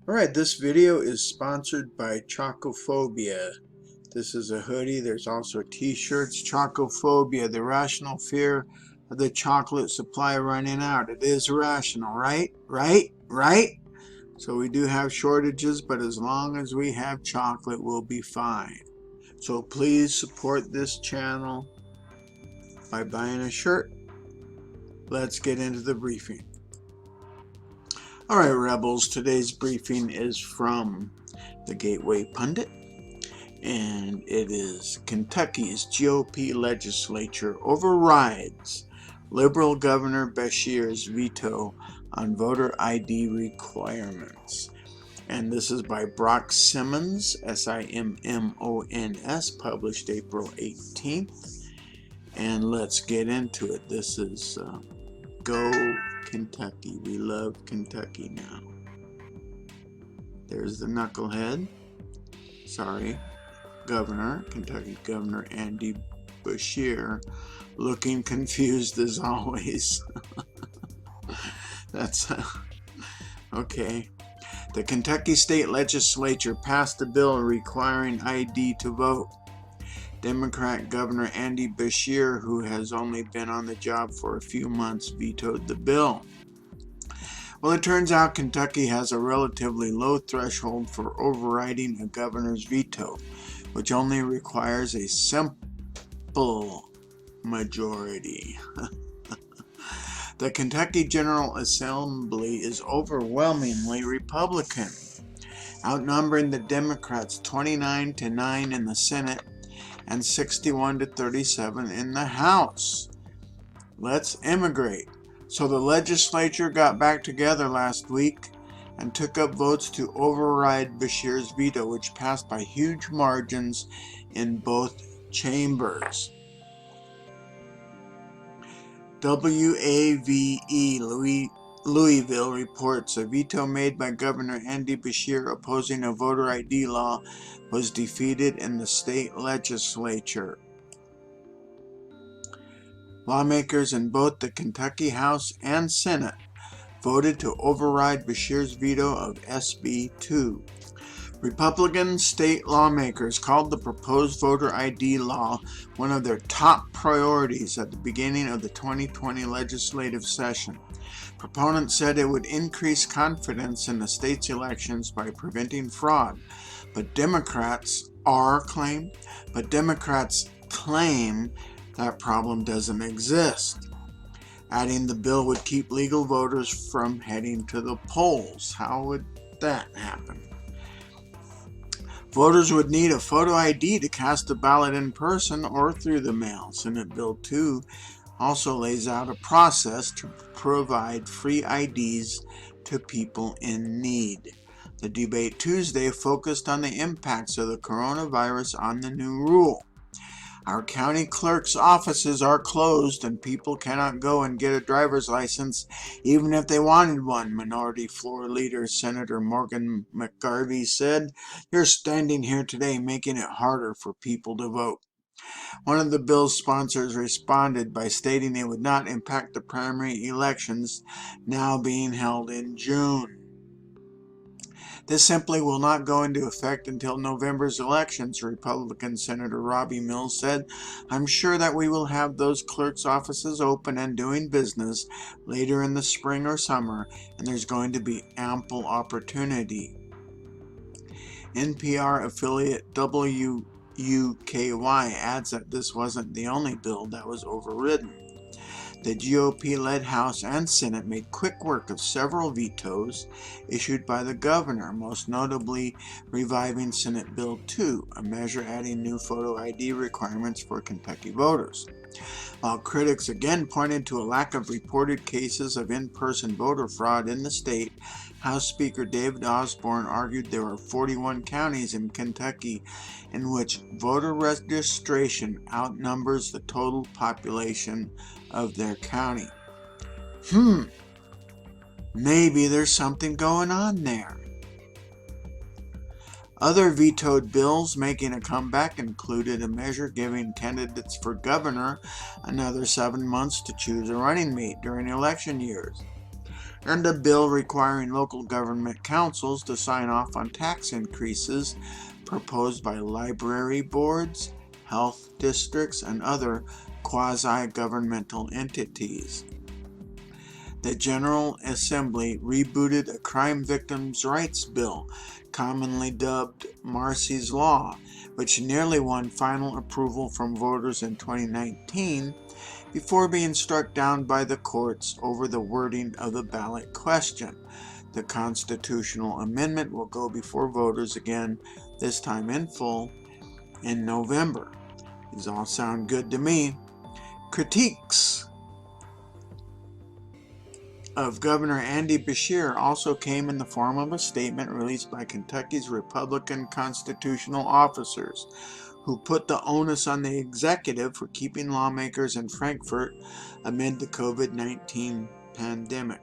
Alright, this video is sponsored by Chocophobia. This is a hoodie. There's also t-shirts. Chocophobia, the rational fear of the chocolate supply running out. It is rational, right? Right? So we do have shortages, but as long as we have chocolate, we'll be fine. So please support this channel by buying a shirt. Let's get into the briefing. Alright, Rebels, today's briefing is from the Gateway Pundit, and it is Kentucky's GOP legislature overrides Liberal Governor Beshear's veto on voter ID requirements. And this is by Brock Simmons, Simmons, published April 18th. And let's get into it. This is Go Kentucky. We love Kentucky now. There's the knucklehead. Sorry. Governor, Kentucky Governor Andy Beshear, looking confused as always. That's okay. The Kentucky State Legislature passed a bill requiring ID to vote. Democrat Governor Andy Beshear, who has only been on the job for a few months, vetoed the bill. Well, it turns out Kentucky has a relatively low threshold for overriding a governor's veto, which only requires a simple majority. The Kentucky General Assembly is overwhelmingly Republican, outnumbering the Democrats 29-9 in the Senate and 61-37 in the House. Let's immigrate. So the legislature got back together last week and took up votes to override Beshear's veto, which passed by huge margins in both chambers. WAVE Louisville reports a veto made by Governor Andy Beshear opposing a voter ID law was defeated in the state legislature. Lawmakers in both the Kentucky House and Senate voted to override Beshear's veto of SB 2. Republican state lawmakers called the proposed voter ID law one of their top priorities at the beginning of the 2020 legislative session. Proponents said it would increase confidence in the state's elections by preventing fraud, but Democrats claim that problem doesn't exist, adding the bill would keep legal voters from heading to the polls. How would that happen? Voters would need a photo ID to cast a ballot in person or through the mail. Senate Bill 2 also lays out a process to provide free IDs to people in need. The debate Tuesday focused on the impacts of the coronavirus on the new rule. Our county clerk's offices are closed and people cannot go and get a driver's license even if they wanted one, Minority Floor Leader Senator Morgan McGarvey said. You're standing here today making it harder for people to vote. One of the bill's sponsors responded by stating it would not impact the primary elections now being held in June. This simply will not go into effect until November's elections, Republican Senator Robbie Mills said. I'm sure that we will have those clerks' offices open and doing business later in the spring or summer, and there's going to be ample opportunity. NPR affiliate WUKY adds that this wasn't the only bill that was overridden. The GOP-led House and Senate made quick work of several vetoes issued by the governor, most notably reviving Senate Bill 2, a measure adding new photo ID requirements for Kentucky voters. While critics again pointed to a lack of reported cases of in-person voter fraud in the state, House Speaker David Osborne argued there are 41 counties in Kentucky in which voter registration outnumbers the total population of their county. Maybe there's something going on there. Other vetoed bills making a comeback included a measure giving candidates for governor another 7 months to choose a running mate during election years. and a bill requiring local government councils to sign off on tax increases proposed by library boards, health districts, and other quasi-governmental entities. The General Assembly rebooted a crime victims' rights bill, commonly dubbed Marsy's Law, which nearly won final approval from voters in 2019 before being struck down by the courts over the wording of the ballot question. The constitutional amendment will go before voters again, this time in full, in November. These all sound good to me. Critiques of Governor Andy Beshear also came in the form of a statement released by Kentucky's Republican constitutional officers, who put the onus on the executive for keeping lawmakers in Frankfort amid the COVID-19 pandemic.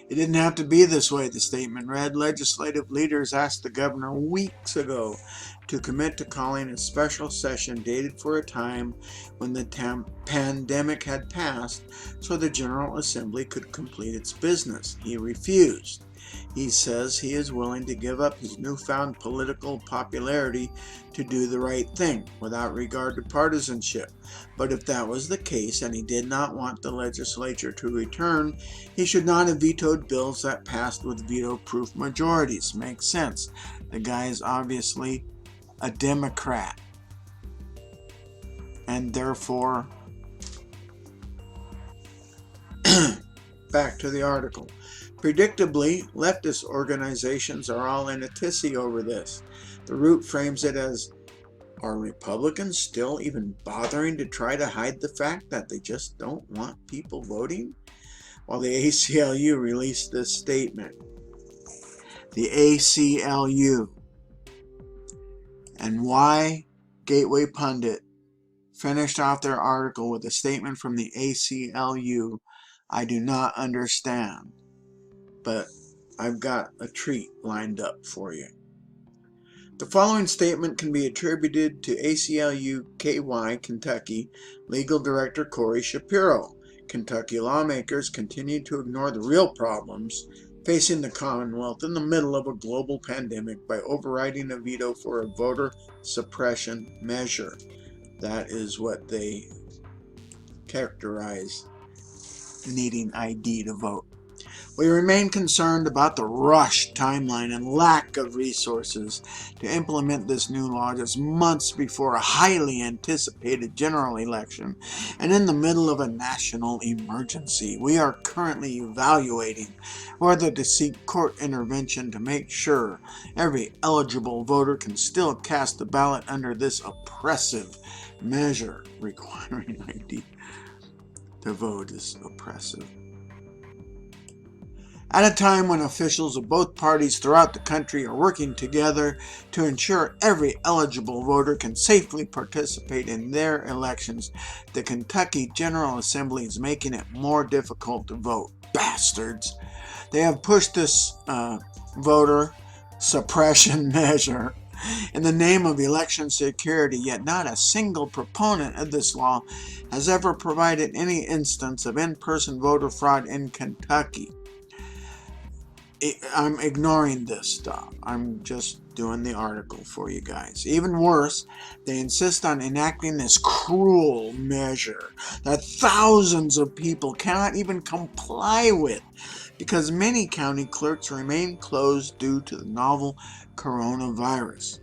It didn't have to be this way, the statement read. Legislative leaders asked the governor weeks ago to commit to calling a special session dated for a time when the pandemic had passed so the General Assembly could complete its business. He refused. He says he is willing to give up his newfound political popularity to do the right thing without regard to partisanship. But if that was the case and he did not want the legislature to return, he should not have vetoed bills that passed with veto-proof majorities. Makes sense. The guy is obviously a Democrat, and therefore, back to the article. Predictably, leftist organizations are all in a tizzy over this. The Root frames it as, are Republicans still even bothering to try to hide the fact that they just don't want people voting? While the ACLU released this statement. The ACLU. And why Gateway Pundit finished off their article with a statement from the ACLU, I do not understand. But I've got a treat lined up for you. The following statement can be attributed to ACLU-KY Kentucky Legal Director Corey Shapiro. Kentucky lawmakers continue to ignore the real problems facing the Commonwealth in the middle of a global pandemic by overriding a veto for a voter suppression measure. That is what they characterize needing ID to vote. We remain concerned about the rushed timeline and lack of resources to implement this new law just months before a highly anticipated general election and in the middle of a national emergency. We are currently evaluating whether to seek court intervention to make sure every eligible voter can still cast the ballot under this oppressive measure. Requiring ID to vote is oppressive. At a time when officials of both parties throughout the country are working together to ensure every eligible voter can safely participate in their elections, the Kentucky General Assembly is making it more difficult to vote. Bastards! They have pushed this voter suppression measure in the name of election security, yet not a single proponent of this law has ever provided any instance of in-person voter fraud in Kentucky. I'm ignoring this stuff. I'm just doing the article for you guys. Even worse, they insist on enacting this cruel measure that thousands of people cannot even comply with because many county clerks remain closed due to the novel coronavirus.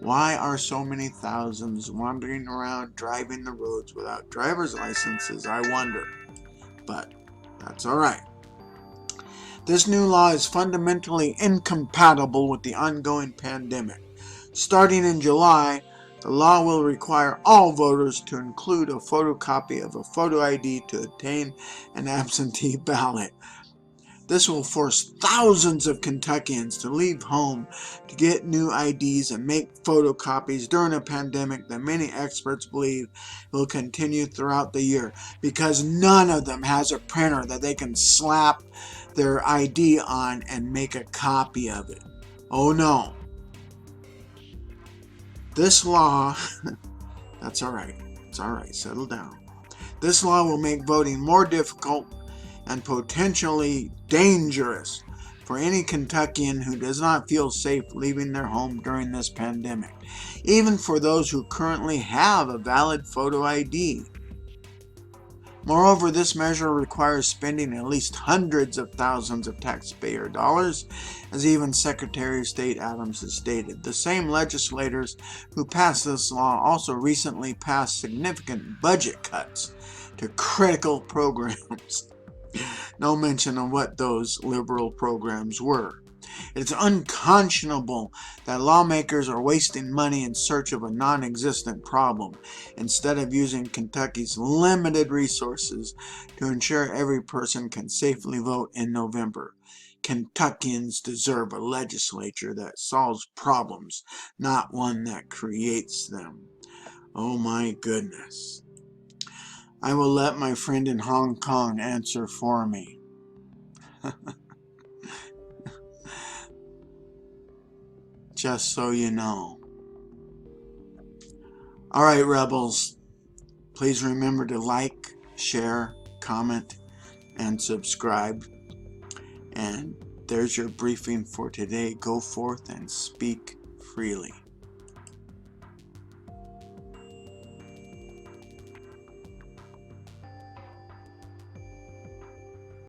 Why are so many thousands wandering around driving the roads without driver's licenses, I wonder. But that's all right. This new law is fundamentally incompatible with the ongoing pandemic. Starting in July, the law will require all voters to include a photocopy of a photo ID to obtain an absentee ballot. This will force thousands of Kentuckians to leave home to get new IDs and make photocopies during a pandemic that many experts believe will continue throughout the year because none of them has a printer that they can slap their ID on and make a copy of it. Oh no. This law, that's all right. It's all right. Settle down. This law will make voting more difficult and potentially dangerous for any Kentuckian who does not feel safe leaving their home during this pandemic, even for those who currently have a valid photo ID. Moreover, this measure requires spending at least hundreds of thousands of taxpayer dollars, as even Secretary of State Adams has stated. The same legislators who passed this law also recently passed significant budget cuts to critical programs. No mention of what those liberal programs were. It's unconscionable that lawmakers are wasting money in search of a non-existent problem instead of using Kentucky's limited resources to ensure every person can safely vote in November. Kentuckians deserve a legislature that solves problems, not one that creates them. Oh my goodness. I will let my friend in Hong Kong answer for me. Just so you know. Alright, rebels. Please remember to like, share, comment, and subscribe. And there's your briefing for today. Go forth and speak freely.